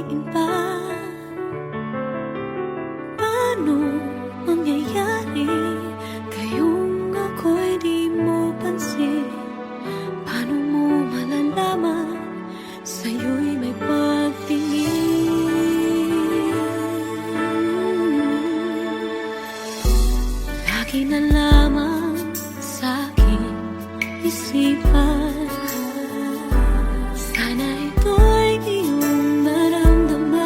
diin pa? Paano mangyayari kayong ako'y di mo pansin? Paano mo malalaman sa'yo'y may pagtingin? Lagi na lamang sa'king isipan, sana ito'y iyong maramdaman.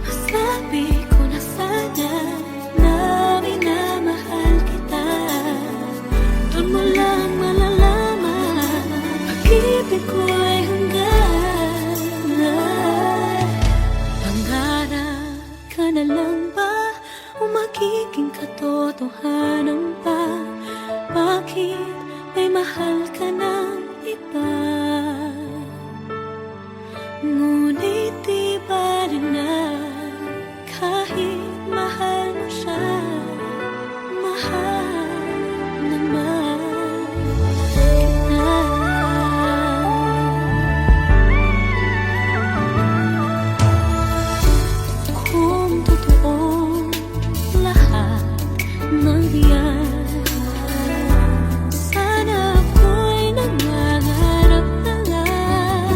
Masabi ko na sana na minamahal kita. Doon mo lang malalaman pag-ibig ko'y hanggan. Pangarap ka na lang ba o magiging katotohanan pa? Bakit may mahal ka ng iba? Ngunit di ba rin na kahit mahal mo siya, mahal naman kita. Kung totoo lahat ng diyan, sana ako'y nangangarap na lang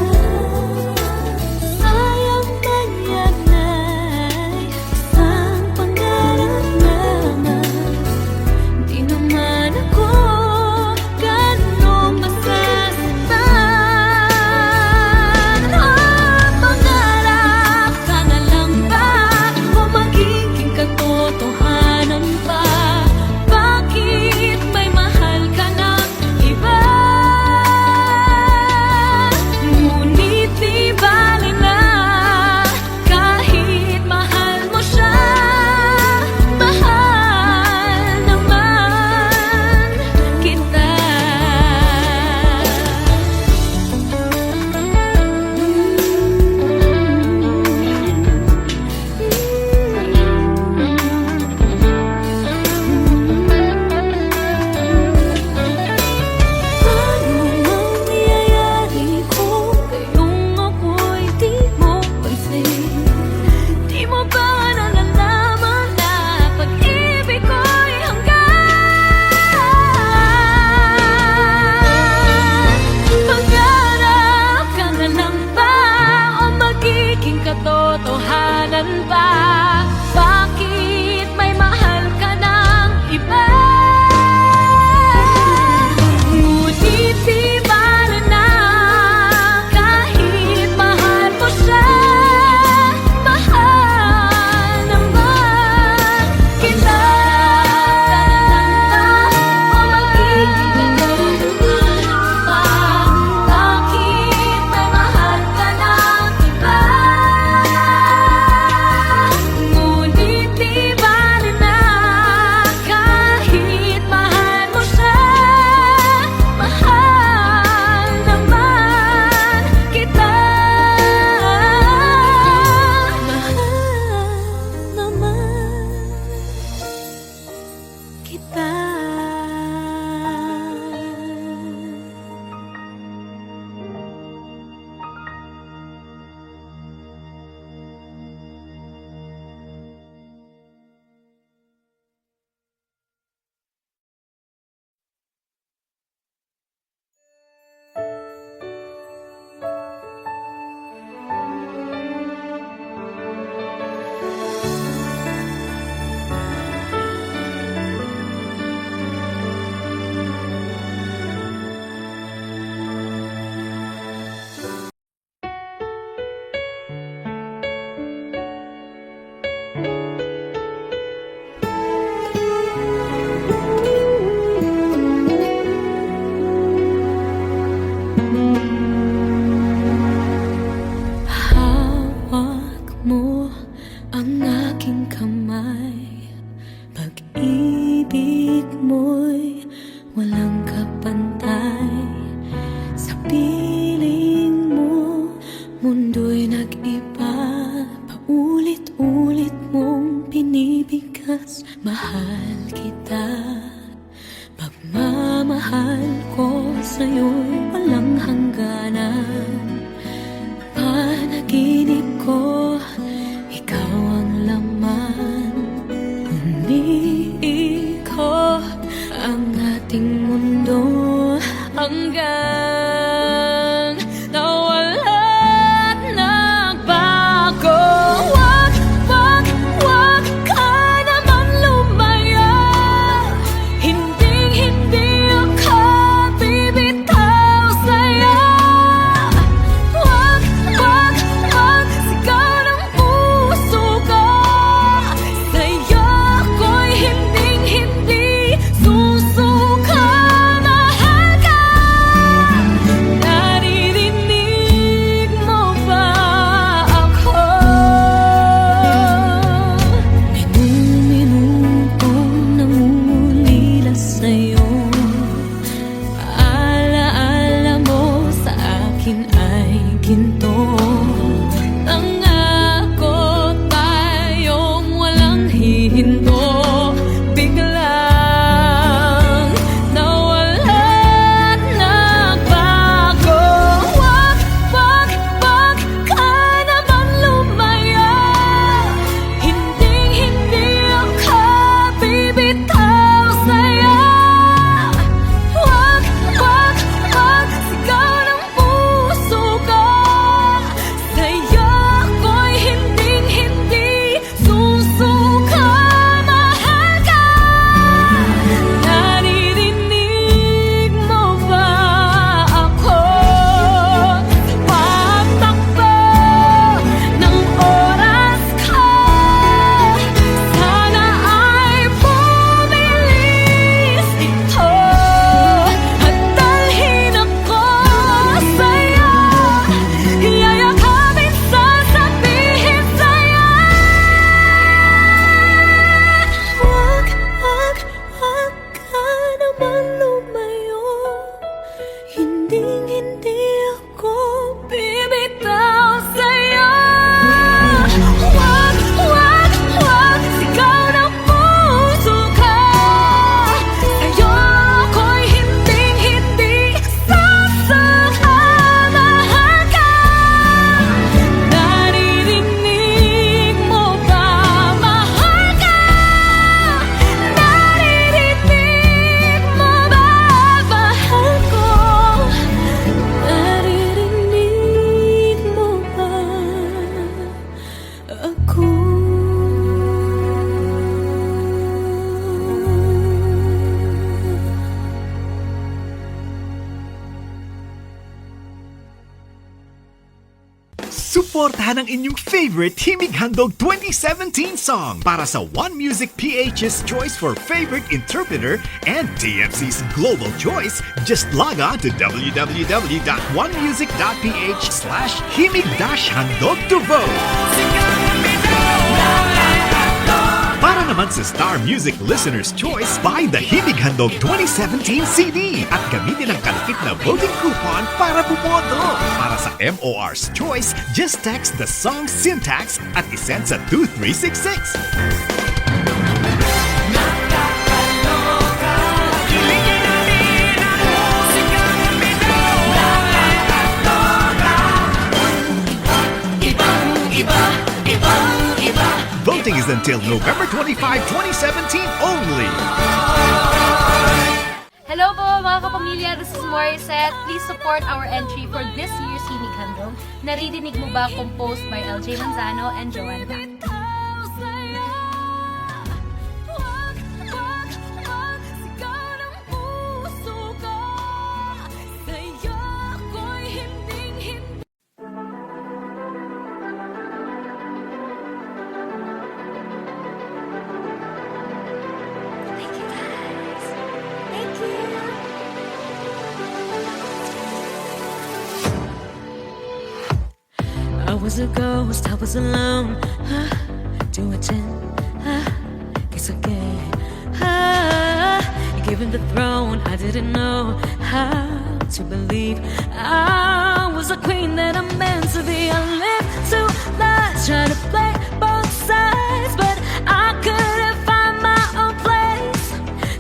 may ginto. Nangako tayong walang hihinto. Biglang nawala at nagbago. Wag ka naman lumaya. Hindi ako bibitaw sa'yo. Wag sigaw ng puso ko. Sa'yo ako'y hindi susuka. Mahal ka. Naririnig mo ba ako? Pagtakbo ng oras ko, sana ay bumilis ito at dalhin ako sa'yo. Yayakapin, sasabihin sa'yo. Wag ka naman lumayo. Hindi ako bibitaw sa'yo. Wag sigaw ng puso ko. Sa'yo ako'y hindi susuka. Mahal ka. Naririnig mo ba? Mahal ka. Naririnig mo ba? Mahal ko. Naririnig mo ba ako? Suportahan ang inyong favorite Himig Handog 2017 song para sa One Music PH's choice for favorite interpreter and TFC's global choice. Just log on to www.onemusic.ph/himig-handog to vote. Para naman sa Star Music Listener's Choice, buy the Himig Handog 2017 CD at gamitin ang kalakip na voting coupon para bumoto. Para sa MOR's Choice, just text the song syntax at isend sa 2366. Voting is until November 25, 2017 only. Hello po mga kapamilya, this is Morissette. Please support our entry for this year's Himig Handog. Naririnig mo ba? Composed by LJ Manzano and Joanne Tan. I was a ghost, I was alone. Doing guess again. You gave him the throne, I didn't know how to believe I was a queen that I'm meant to be. I lived two lives, trying to play both sides, but I couldn't find my own place.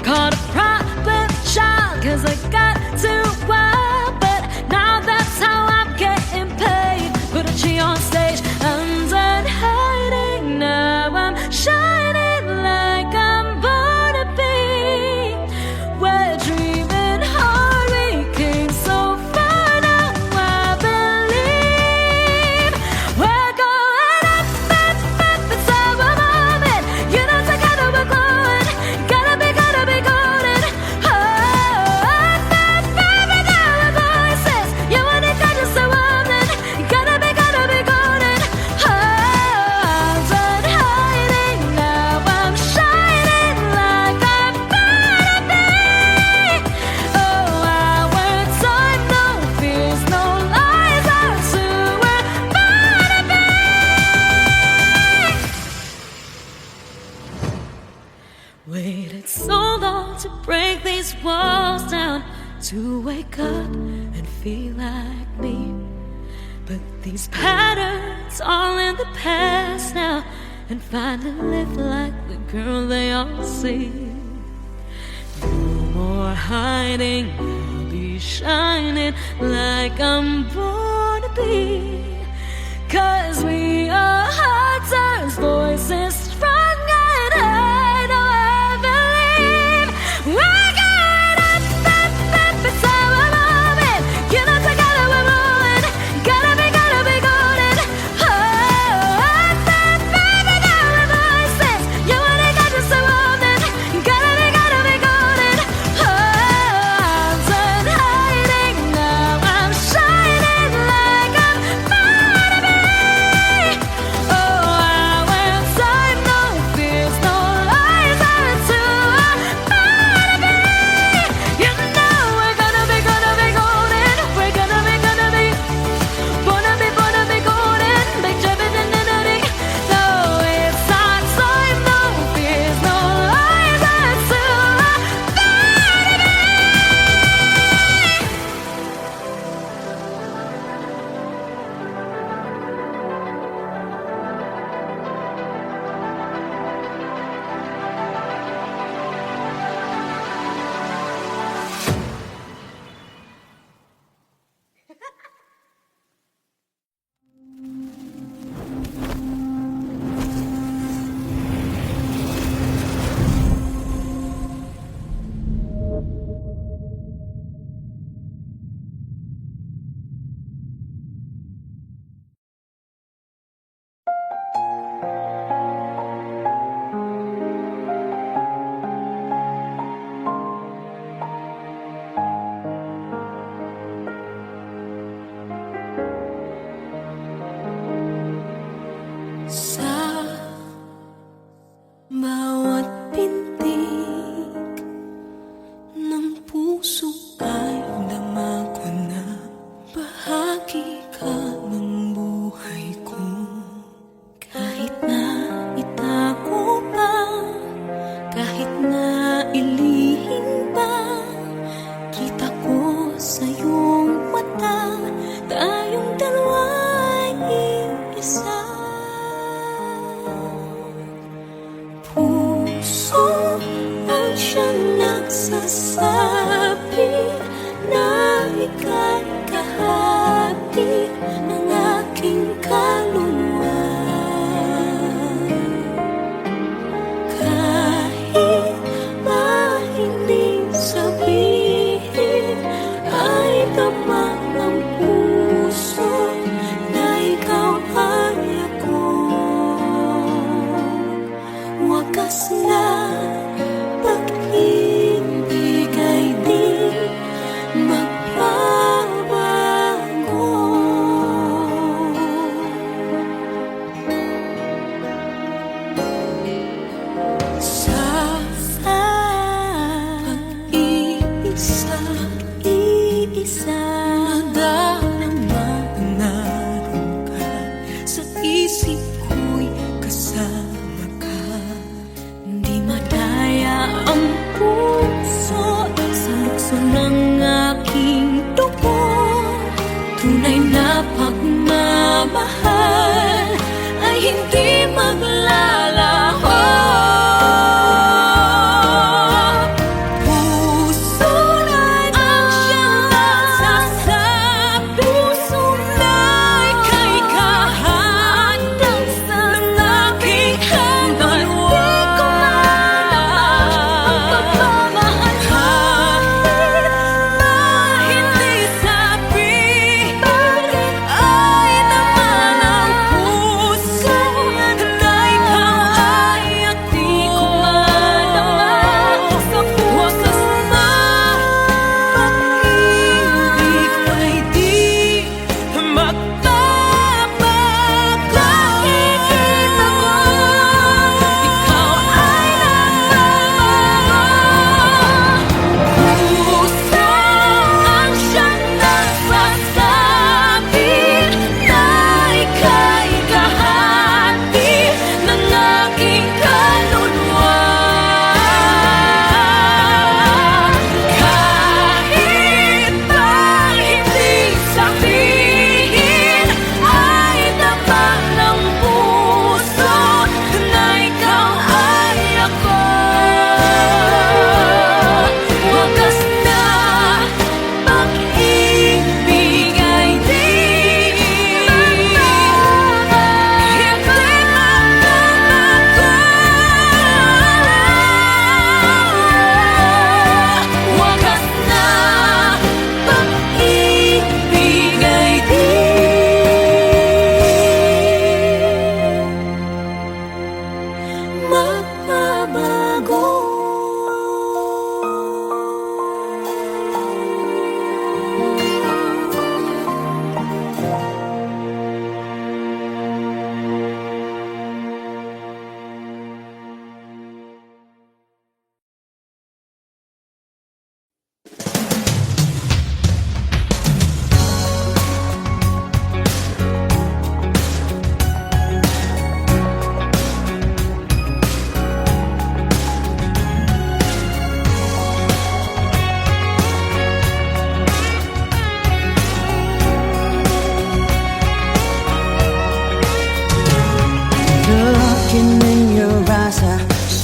Caught a problem child, cause I got too wild, but now that's how I'm getting paid. Put a tree on stage, I'm done hiding. Now I'm shining like I'm born to be. We're dreaming hard, we came so far, now I believe we're going up, it's our moment. You know together we're glowing. Gotta be golden. Baby, now our voices. You want it, I just so woman. Gotta be golden. I'm done hiding, now I'm shining like I'm gonna be. Oh, our time, no fears, no lies, that's who we're gonna be. Waited so long to break these walls down, to wake up and feel like me. But these patterns all in the past now, and finally live like the girl they all see. No more hiding, I'll be shining like I'm born to be. 'Cause we are hunters, voices strong, and I know I believe we're gonna it's our moment. You know together we're rolling. Gotta be golden. Oh, baby, now we're voices. You wanna get just a woman. Gotta be golden. Oh, I'm done hiding now. I'm shining like I'm born to be. Oh, I went inside, no fears, no lies, I'm too born to be. You know we're gonna be golden. We're gonna be golden. Big jumping in the night. No, it's our time, no fears, no lies, I'm too born to be. Sa bawat pintig ng puso ay dama ko na bahagi ka ng buhay ko. Kahit na itago pa, kahit na ilihim pa, kita ko sa iyong mata, tayong dalawa'y iisa. Puso ang siyang nagsasabi na ika'y kahati ng aking kaluluwa. Kahit na hindi sabihin, ay tama ng puso na ikaw ay ako. Wakas na pag-ibig ay di magbabago. Sa pag-iisa, nadarama na naroon ka sa isip ko'y kasama ka. Di madaya ang puso sa lukso ng aking dugo. Tunay na pagmamahal ay hindi maglalaho. Puso na ang siyang nagsasabi, puso na ika'y kahit ng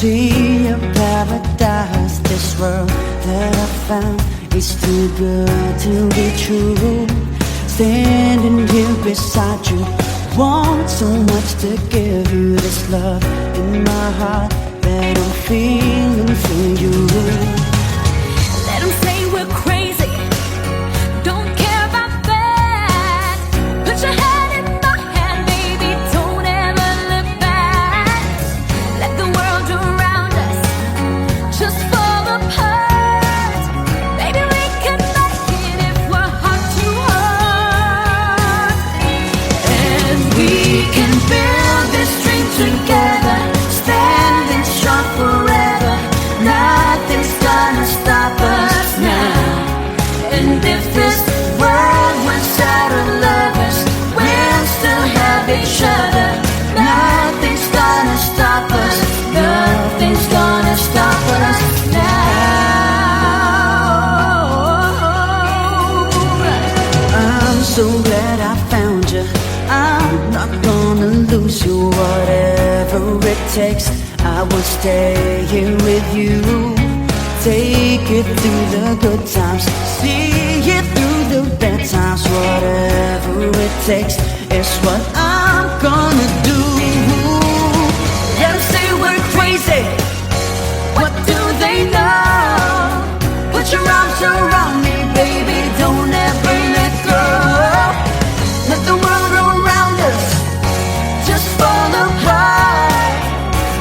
see a paradise. This world that I found is too good to be true. Standing here beside you, want so much to give you this love in my heart that I'm feeling for you. Let 'em say we're crazy, don't care about that. Put your head in my hand, baby, don't ever look back. Let the world around us just fall apart. Baby, we can make it if we're heart to heart. And we can build this dream together, standing strong forever. Nothing's gonna stop us now. And if this world was out of lovers, we'll still have each other. Nothing's gonna stop us. Nothing's gonna stop us now. I'm so glad I found you. I'm not gonna lose you. Whatever it takes, I will stay here with you. Take it through the good times, see it through the bad times. Whatever it takes is what I'm gonna do. Let 'em say we're crazy, what do they know? Put your arms around me, baby, don't ever let go. Let the world around us just fall apart.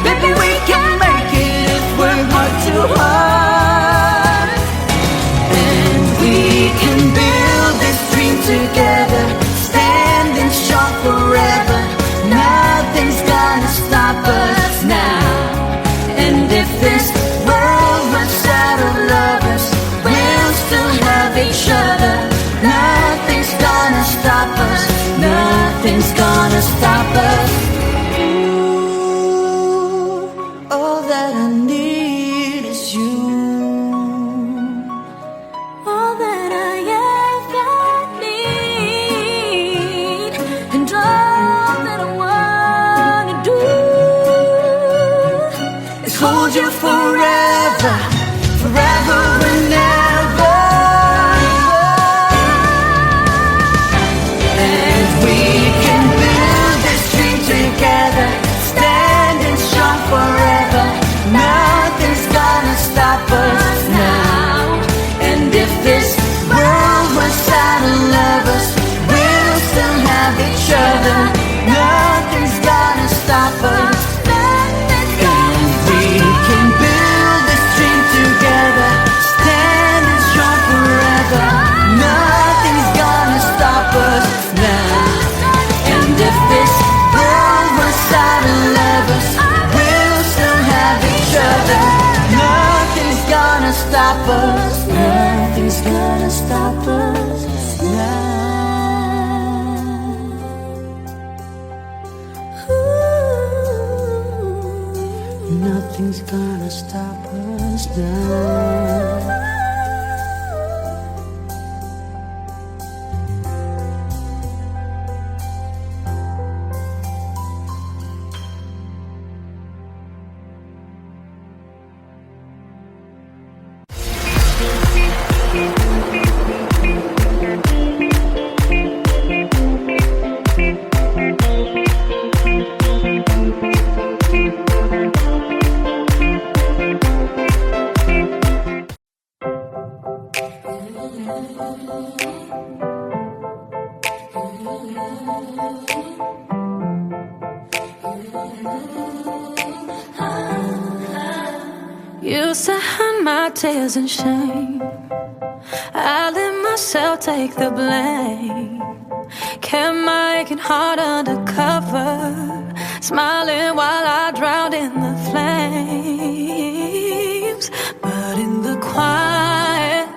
Baby, we can make it if we're heart to heart. And we can build this dream together, standing strong forever. Nothing's gonna stop us now. And if this world runs out of lovers, we'll still have each other. Nothing's gonna stop us. Nothing's gonna stop us. Ooh, all that I need is you. All that I ever need, and all that I wanna do Is hold you forever, forever and ever. And we can build this dream together, standing strong forever. Nothing's gonna stop us now. And if this world was out of lovers, we'll still have each other. Nothing's gonna stop us. And we can build this dream together, standing strong forever. Nothing's gonna stop us now. And if this world was out of lovers, we'll still have each other. Nothing's gonna stop us. Nothing's gonna stop us now. Nothing's gonna stop us now. Used to hide my tears and shame. I let myself take the blame. Kept my aching heart undercover, smiling while I drowned in the flames. But in the quiet,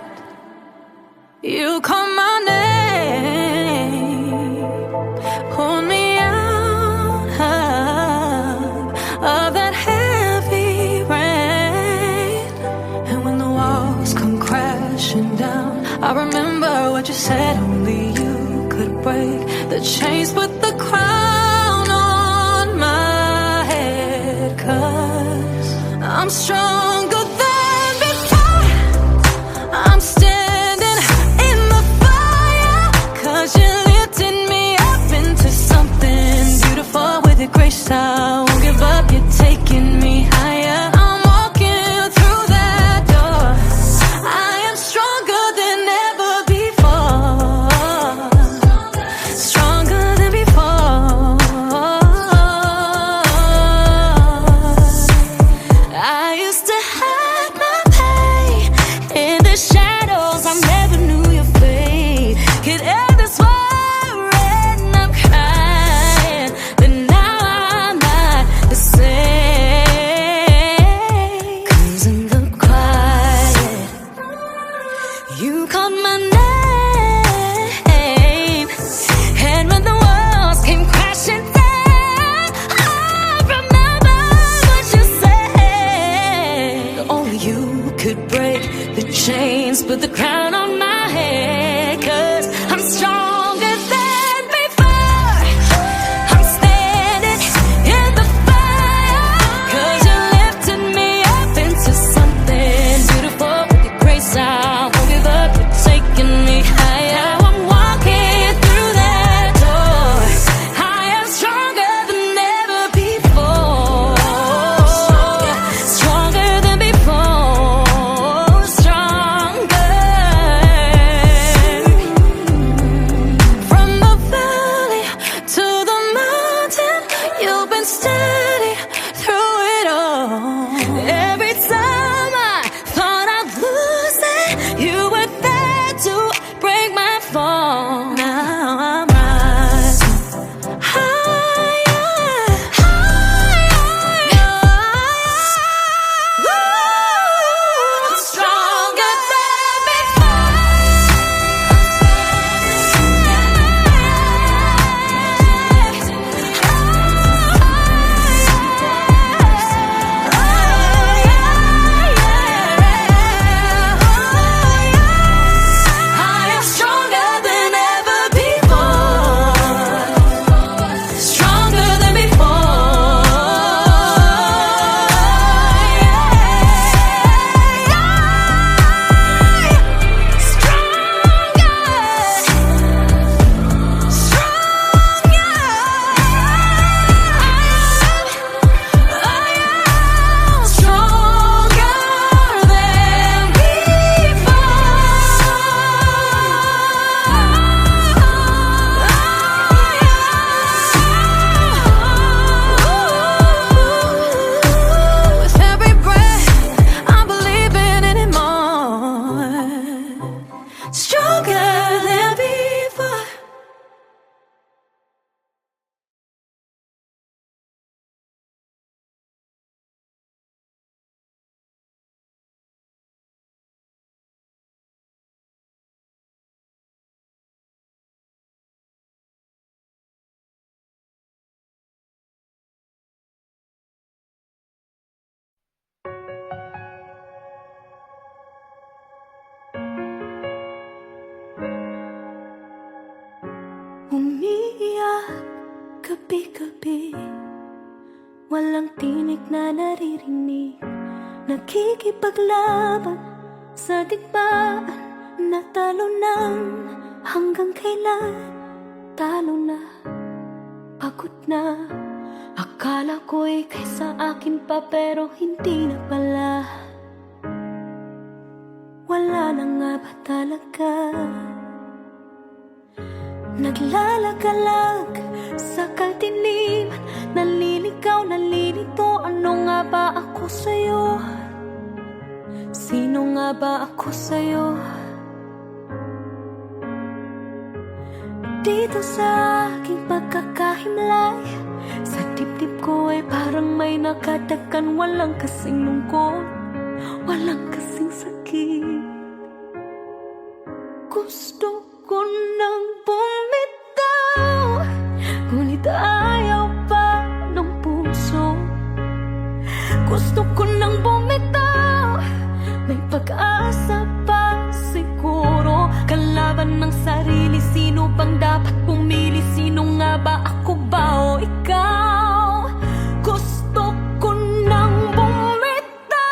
you called my name, pulled me out of that heavy rain. And when the walls come crashing down, I remember what you said, only you could break the chains, put the crown on my head. 'Cause I'm stronger than before. I'm standing in the fire, 'cause you lifted me up into something beautiful. With your grace I won't give up, you're taking me higher. I'm walking through that door. I am stronger than ever before. Stronger than before. I used to hide my pain in the shadows. I never knew your fate. Could end this war and I'm crying, but now I'm not the same. 'Cause in the quiet, you called my name, and when the walls came crashing down, I remember what you said. Only you could break the chains, put the crown on my head. 'Cause I'm stronger than before. I'm standing in the fire, 'cause you lifted me up into something beautiful. With your grace I won't give up, you're taking me higher. I'm walking through that door. I am stronger than ever before. Stronger than before. Stronger. From the valley to the mountain, you've been steady through it all. Every time I thought I'd lose it, you were there to break my fall. Now I'm rising higher, higher. I'm stronger than I am stronger than ever before. Stronger than with every breath, I'm believing anymore. Stronger than before. Umiiyak gabi-gabi, walang tinig na naririnig. Nakikipaglaban sa digmaan, natalo ng hanggang kailan. Talo na, pagod na. Akala ko'y kaysa akin pa, pero hindi na pala. Wala na nga ba talaga? Naglalagalag sa kadiliman, naliligaw, nalilito. Ano nga ba ako sa'yo? Sino nga ba ako sa'yo? Dito sa aking pagkakahimlay, sa dibdib ko ay parang may nakadakan. Walang kasing lungkot, walang kasing sakit. Gusto ko nang bumitaw, ngunit ayaw pa ng puso. Gusto ko nang bumitaw, may pag-asa pa siguro. Kalaban ng sarili, sino bang dapat pumili? Sino nga ba, ako ba o ikaw? Gusto ko nang bumitaw.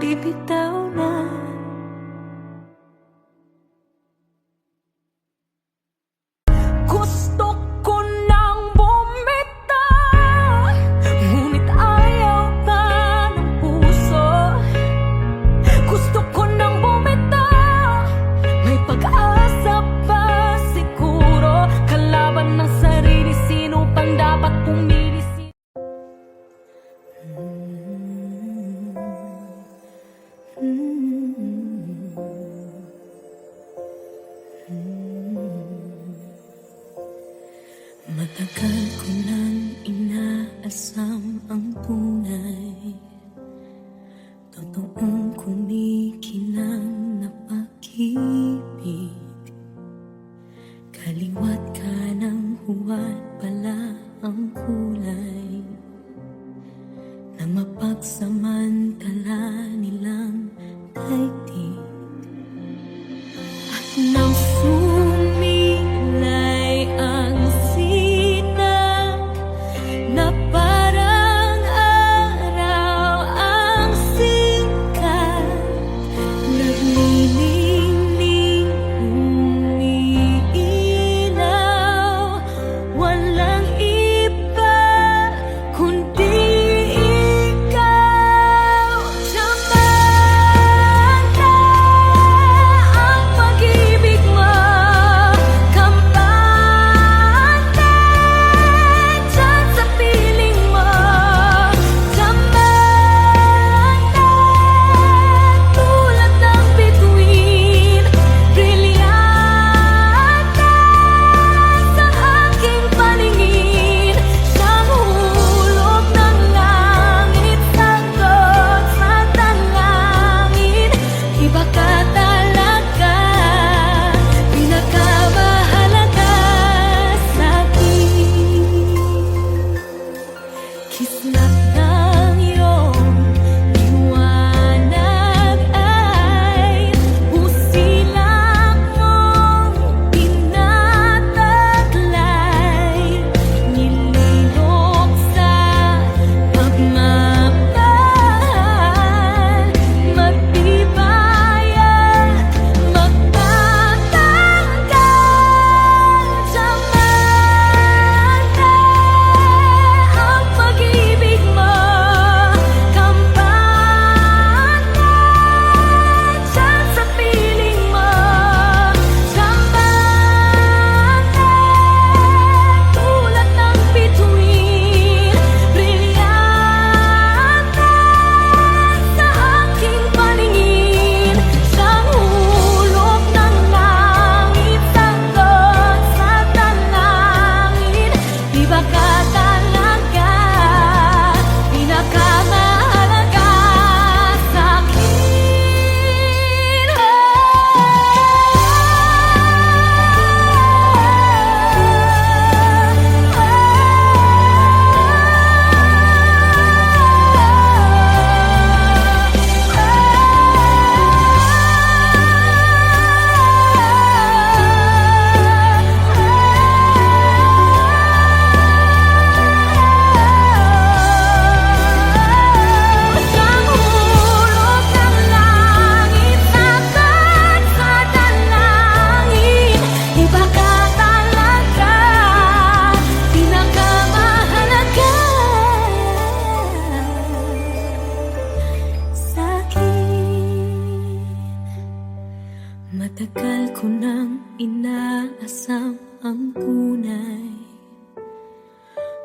bibitaw na. Gusto ko nang bumitaw, ngunit ayaw pa ng puso. Gusto ko nang bumitaw, may pag-asa pa siguro. Kalaban ng sarili, sino pang dapat pumili? Matagal ko nang inaasam ang tunay, totoong kumikinang na pag-ibig. Kaliwat ka ng huwad pala ang kulay na mapagsamantala nilang daigdig. At nang sumilay ang sinag na parang araw ang sikat, naglilingling umiilaw, walang iba kundi ikaw. Tiyaman na ang pag-ibig mo, kampante dyan sa piling mo. Tiyaman na tulad ng bituin, brilyante sa aking paningin. Siyang hulog ng langit, sagot sa dalangin. Iba ka talaga, pinakamahalaga sa'kin. Kislap ng iyong liwanag ay busilak mong tinataglay, nililok sa pagmamahal, matibay at magtatanggal. Tiyaman na ang pag-ibig mo, kampante dyan sa piling mo. Tiyaman na tulad ng bituin, brilyante sa aking paningin. Siyang hulog ng langit, sagot sa dalangin. Iba ka talaga, pinakamahalaga siyang hulog ng langit, sagot sa dalangin. Iba ka talaga, pinakamahalaga sa'kin. Matagal ko nang inaasam ang tunay,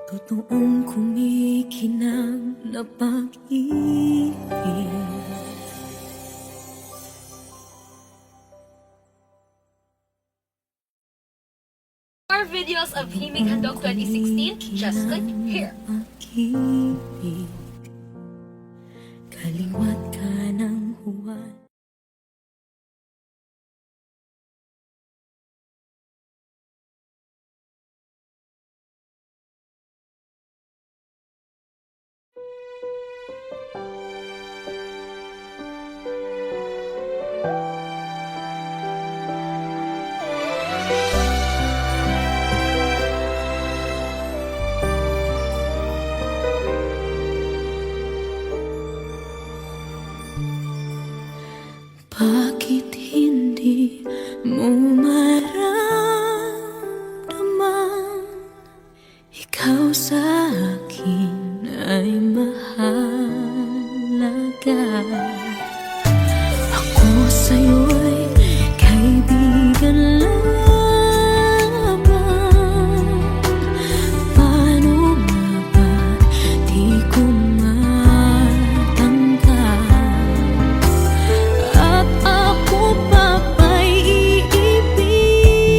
totoong kumikinang na pag-ibig. More videos of Himig Handog 2016, just click here. Pag-ibig, kaliwat ka ng huwad. Bakit hindi mo maramdaman ikaw sa akin ay mahalaga? Ako sa'yo'y kaibigan lamang. Paano nga ba di ko matanggap? At ako pa ba'y iibigin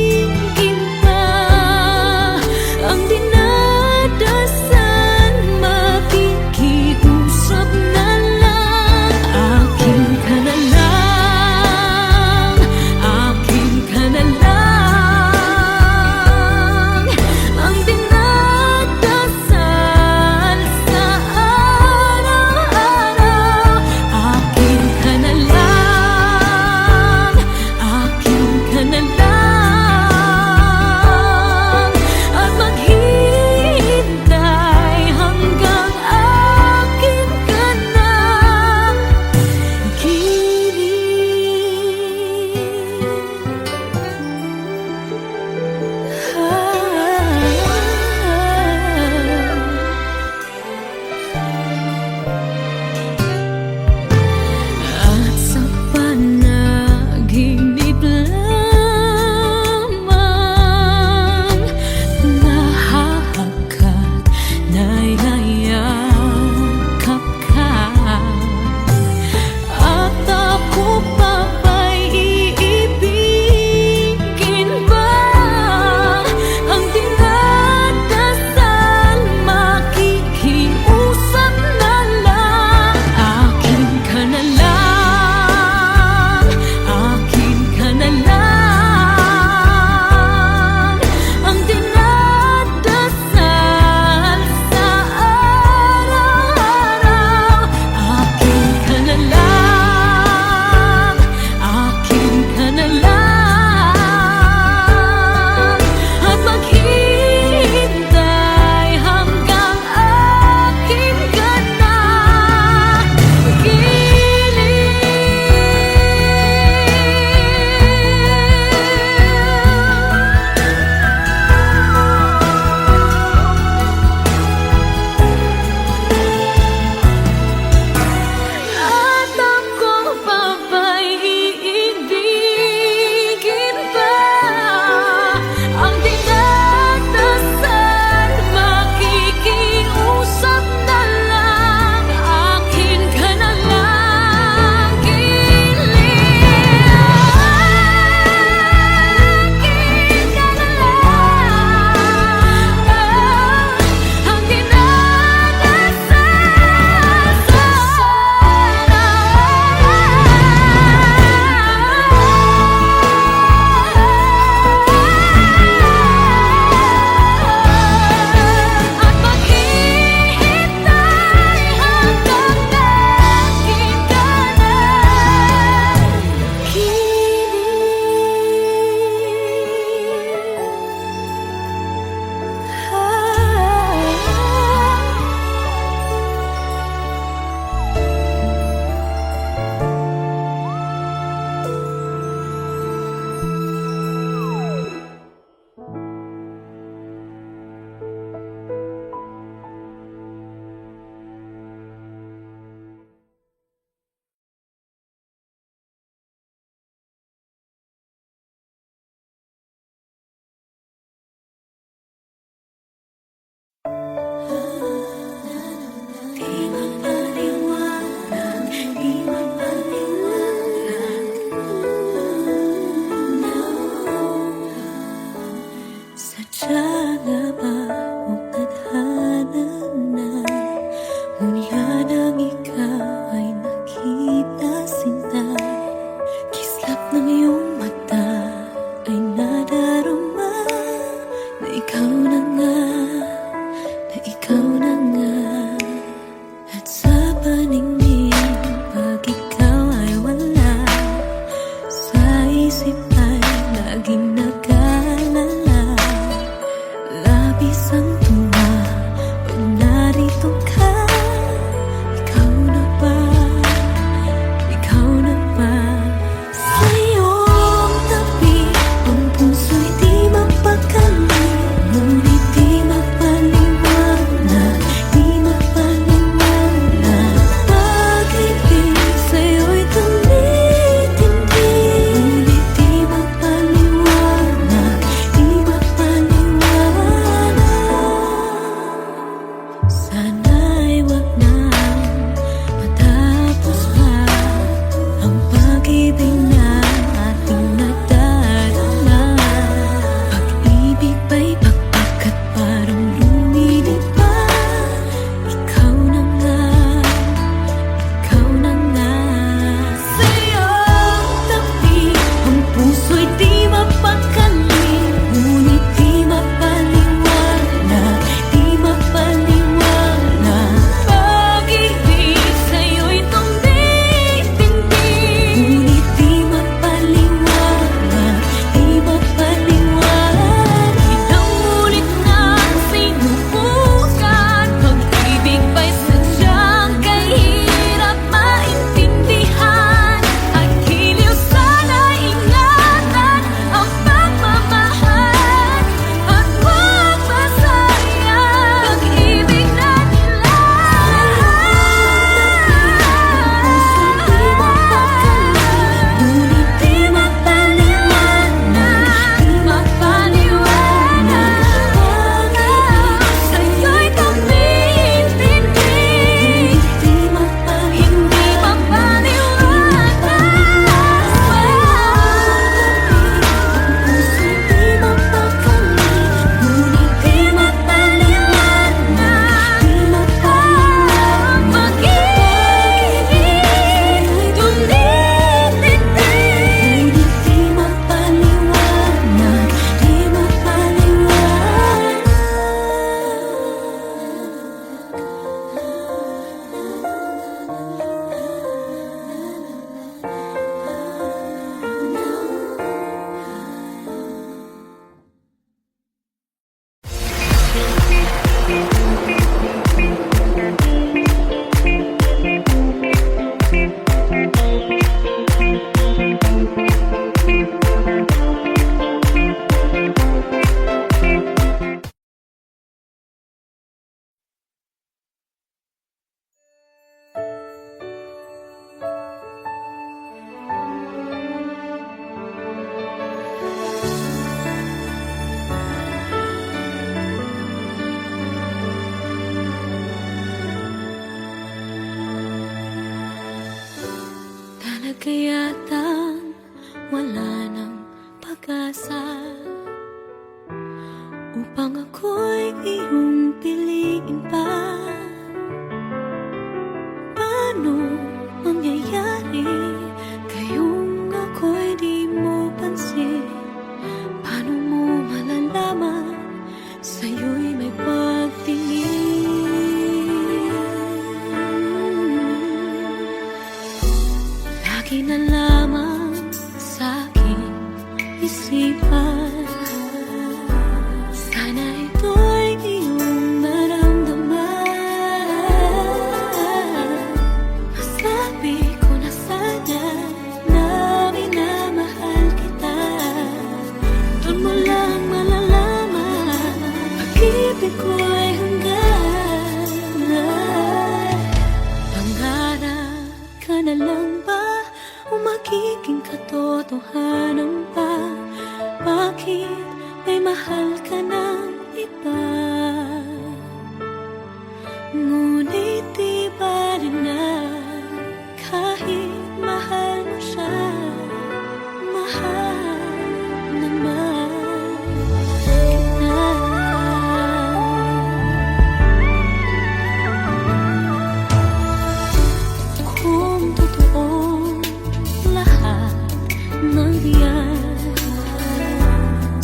Talaga yatang wala ng pag-asa upang ako'y iyong piliin pa. Paano mangyayari kayong ako'y di mo pansin? Paano mo malalaman sa'yo'y may pagtingin? Lagi na lamang sa'king isipan, sana ito'y iyong maramdaman. Masabi ko na sana na minamahal kita. Doon mo lang malalaman pag-ibig ko'y hanggan. Pangarap ka na lang ba o magiging katotohanan pa? Bakit may mahal ka ng iba? Ngunit di ba rin na kahit mahal mo siya, mahal naman kita. Kung totoong lahat ng diyan,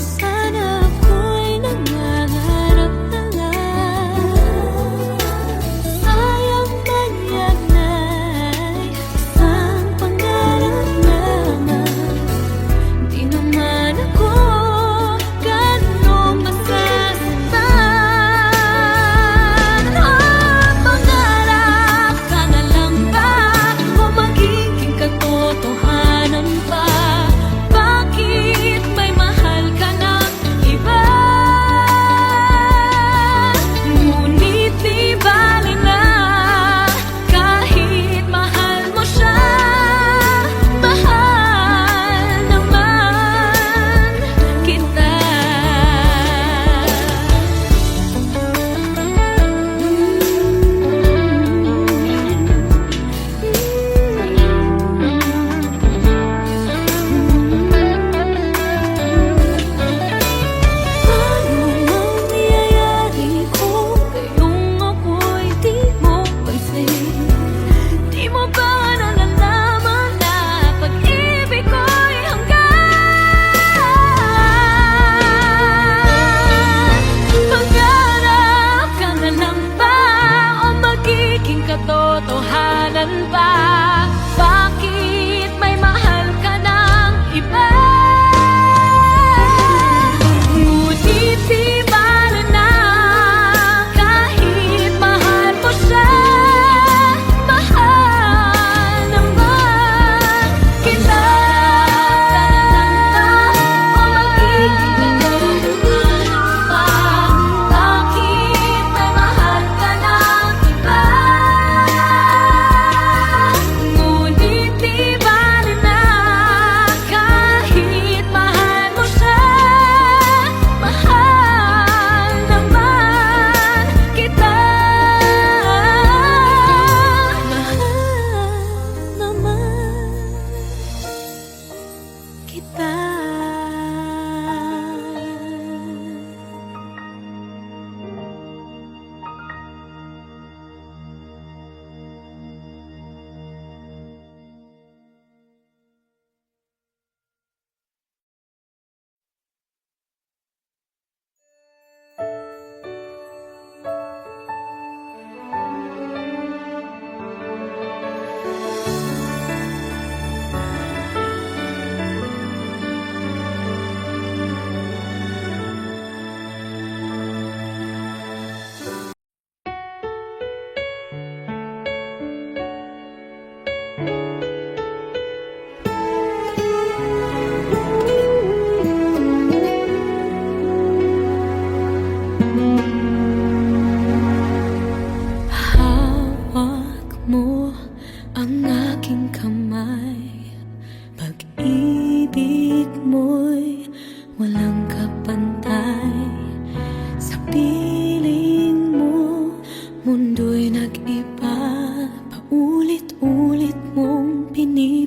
sana ako'y nangangarap na lang.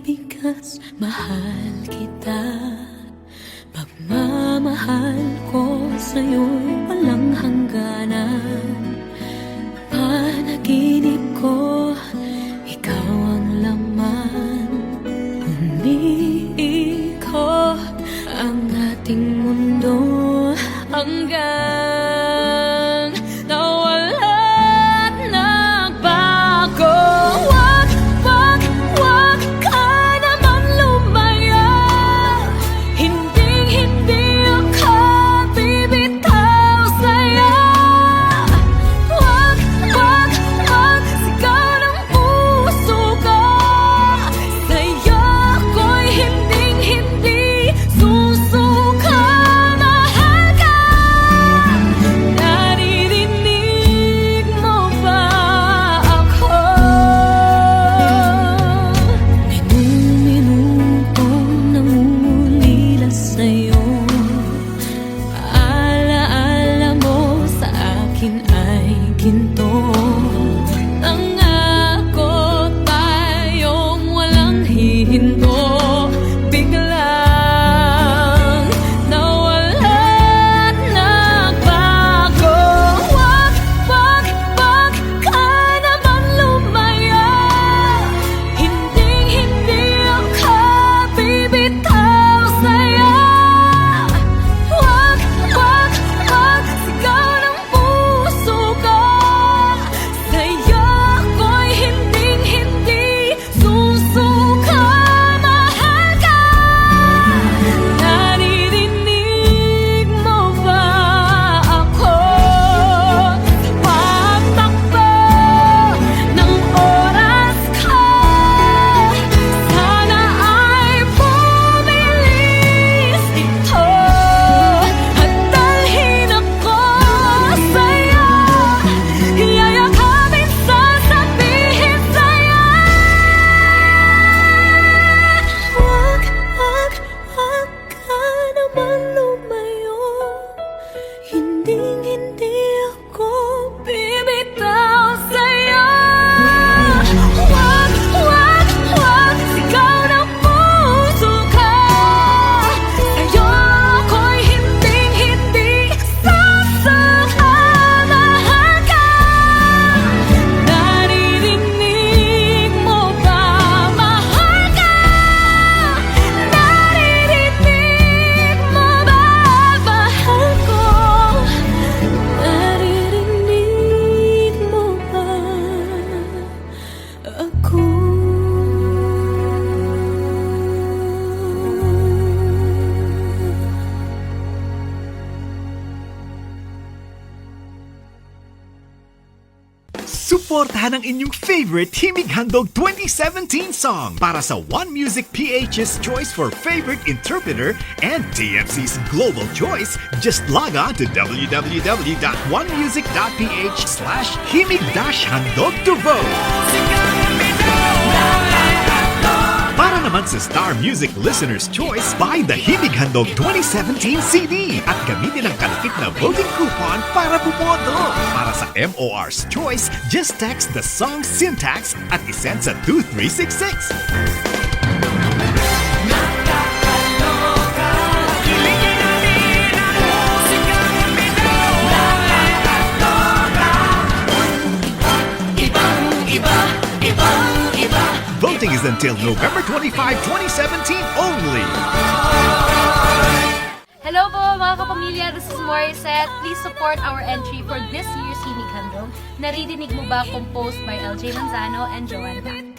because mahal kita. Pagmamahal ko sa'yo'y walang hangganan. Panaginip ko, ikaw ang laman. Umiikot ang ating mundo hanggang nawala't nagbago. Wag, wag, wag ka naman lumaya. Hindi ako bibitaw sa'yo. Wag, wag, wag, sigaw ng puso ko. Sa'yo ako'y hindi susuka. Mahal ka. Naririnig mo ba ako? Minu-minutong nangungulila sa'yo. Alaala mo sa akin ay ginto. Nangako tayong walang hihinto. Biglang nawala't nagbago. Wag, wag, wag ka naman lumaya. Hindi ako bibitaw sa'yo. Wag, wag, wag, sigaw ng puso ko. Sa'yo ako'y hindi susuka. Mahal ka. Naririnig mo ba ako? Pagtakbo ng oras ko, sana ay bumilis ito at dalhin ako sa'yo. Yayakapin, sasabihin sa'yo. Wag, wag, wag ka naman lumayo. Hindi ako bibitaw sa'yo. Wag, wag, wag, sigaw ng puso ko. Sa'yo ako'y hindi susuka. Mahal ka. Naririnig mo ba? Mahal ka. Naririnig mo ba? Mahal ko. Naririnig mo ba ako? Suportahan ang inyong favorite Himig Handog 2017 song para sa One Music PH's choice for favorite interpreter and TFC's global choice. Just log on to www.onemusic.ph/himig-handog to vote. Para naman sa Star Music Listener's Choice, buy the Himig Handog 2017 CD at gamitin ang kalakip na voting coupon para bumoto. Para sa MOR's Choice, just text the song syntax at isend sa 2366. Voting is until November 25, 2017 only. Hello po mga kapamilya, this is Morissette. Please support our entry for this year's Himig Handog. Naririnig mo ba composed by LJ Manzano and Joanne Cat.